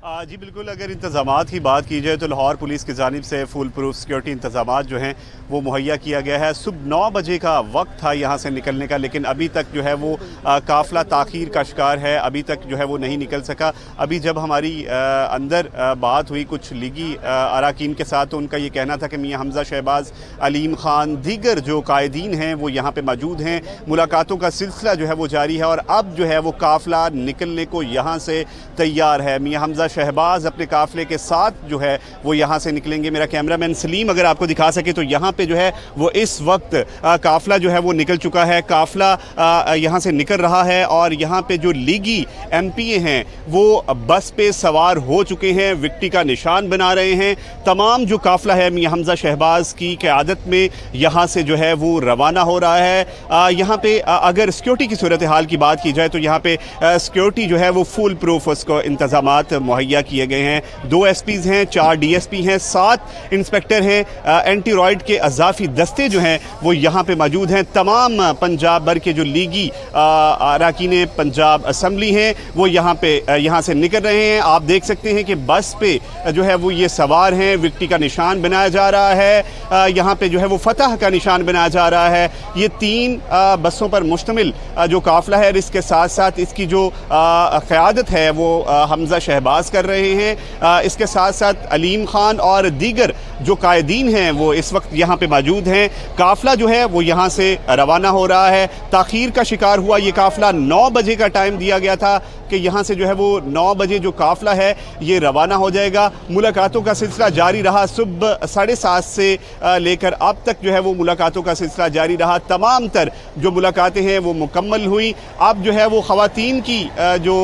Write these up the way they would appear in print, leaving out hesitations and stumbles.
जी बिल्कुल, अगर इंतज़ामात की बात की जाए तो लाहौर पुलिस की जानिब से फुल प्रूफ सिक्योरिटी इंतज़ामात जो हैं वो मुहैया किया गया है। सुबह 9 बजे का वक्त था यहाँ से निकलने का, लेकिन अभी तक जो है वो काफ़िला ताख़ीर का शिकार है, अभी तक जो है वो नहीं निकल सका। अभी जब हमारी अंदर बात हुई कुछ लीगी अरकान के साथ तो उनका ये कहना था कि मियाँ हमज़ा शहबाज, अलीम ख़ान, दीगर जो कायदीन हैं वो यहाँ पर मौजूद हैं। मुलाकातों का सिलसिला जो है वो जारी है और अब जो है वो काफ़िला निकलने को यहाँ से तैयार है। मियाँ हमज़ा शहबाज अपने काफ़िले के साथ जो है वो यहाँ से निकलेंगे। मेरा कैमरामैन सलीम अगर आपको दिखा सके तो यहाँ पे जो है वो इस वक्त काफ़िला जो है वो निकल चुका है। काफ़िला यहाँ से निकल रहा है और यहाँ पे जो लीगी एमपीए हैं वो बस पे सवार हो चुके हैं, विक्ट्री का निशान बना रहे हैं। तमाम जो काफ़िला है मियाँ हमज़ा शहबाज की क़यादत में यहाँ से जो है वो रवाना हो रहा है। यहाँ पे अगर सिक्योरिटी की सूरत हाल की बात की जाए तो यहाँ पे सिक्योरिटी जो है वो फुल प्रूफ उसको इंतज़ामात मुहैया किए गए हैं। 2 एसपीज़ हैं, 4 डीएसपी हैं, 7 इंस्पेक्टर हैं। एंटी रॉयड के अज़ाफ़ी दस्ते जो हैं वो यहाँ पे मौजूद हैं। तमाम पंजाब भर के जो लीगी अरकान पंजाब असम्बली हैं वो यहाँ से निकल रहे हैं। आप देख सकते हैं कि बस पे जो है वो ये सवार हैं, विक्ट्री का निशान बनाया जा रहा है, यहाँ पे जो है वो फतह का निशान बनाया जा रहा है। ये 3 बसों पर मुश्तमिल जो काफ़िला है, इसके साथ साथ इसकी जो क़यादत है वो हमज़ा शहबाज कर रहे हैं। इसके साथ साथ अलीम ख़ान और दीगर जो कायदीन हैं वो इस वक्त यहाँ पे मौजूद हैं। काफ़िला जो है वो यहाँ से रवाना हो रहा है। ताख़ीर का शिकार हुआ ये काफ़िला। 9 बजे का टाइम दिया गया था कि यहाँ से जो है वो 9 बजे जो काफ़िला है ये रवाना हो जाएगा। मुलाकातों का सिलसिला जारी रहा। सुबह 7:30 से लेकर अब तक जो है वो मुलाकातों का सिलसिला जारी रहा। तमाम तर जो मुलाकातें हैं वो मुकम्मल हुई। अब जो है वो ख़वातीन की जो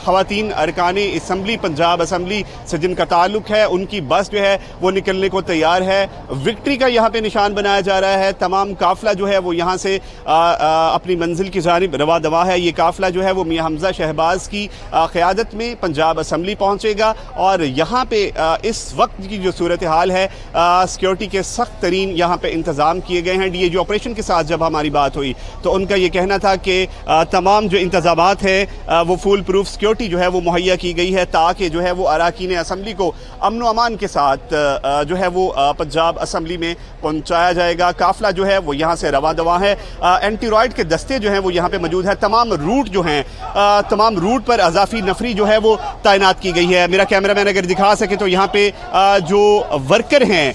ख़वातीन अरकान असम्बली पंजाब असम्बली से जिनका ताल्लुक़ है उनकी बस जो है वो निकलने को तैयार है। विक्ट्री का यहाँ पे निशान बनाया जा रहा है। तमाम काफ़िला जो है वो यहाँ से अपनी मंजिल की जानिब रवा दवा है। ये काफ़िला जो है वो मियाँ हमज़ा शहबाज की क़यादत में पंजाब असम्बली पहुँचेगा और यहाँ पे इस वक्त की जो सूरत हाल है सिक्योरिटी के सख्त तरीन यहाँ पे इंतज़ाम किए गए हैं। डीएजी ऑपरेशन के साथ जब हमारी बात हुई तो उनका ये कहना था कि तमाम जो इंतज़ामात हैं वो फुल प्रूफ सिक्योरिटी जो है वो मुहैया की गई है ताकि जो है वो अरकान असम्बली को अमन व अमान के साथ जो है वो पंजाब असम्बली में पहुंचाया जाएगा। काफ़िला जो है वो यहाँ से रवा दवा है। एंटी रॉयड के दस्ते जो हैं वो यहाँ पे मौजूद है। तमाम रूट जो हैं तमाम रूट पर अज़ाफ़ी नफरी जो है वो तैनात की गई है। मेरा कैमरामैन अगर दिखा सके तो यहाँ पे जो वर्कर हैं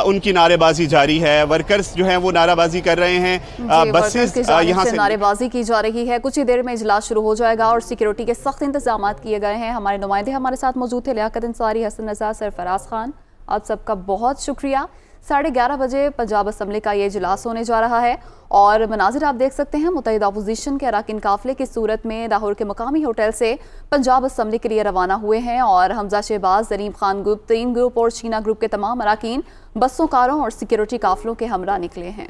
उनकी नारेबाजी जारी है। वर्कर्स जो हैं वो नाराबाजी कर रहे हैं। बसेस यहाँ से नारेबाजी की जा रही है। कुछ ही देर में इजलास शुरू हो जाएगा और सिक्योरिटी के सख्त इंतजाम किए गए हैं। हमारे नुमाइंदे हमारे साथ मौजूद थे, लियाकत अंसारी, हसन रज़ा, सरफराज खान। आप सबका बहुत शुक्रिया। 11:30 बजे पंजाब असम्बली का ये इजलास होने जा रहा है और मनाजिर आप देख सकते हैं। मुत्तहिदा अपोजिशन के अरकान काफ़िले की सूरत में लाहौर के मकामी होटल से पंजाब असम्बली के लिए रवाना हुए हैं और हमज़ा शहबाज, अलीम ख़ान ग्रुप, 3 ग्रुप और चीना ग्रुप के तमाम अरकान बसों, कारों और सिक्योरिटी काफ़िलों के हमरा निकले हैं।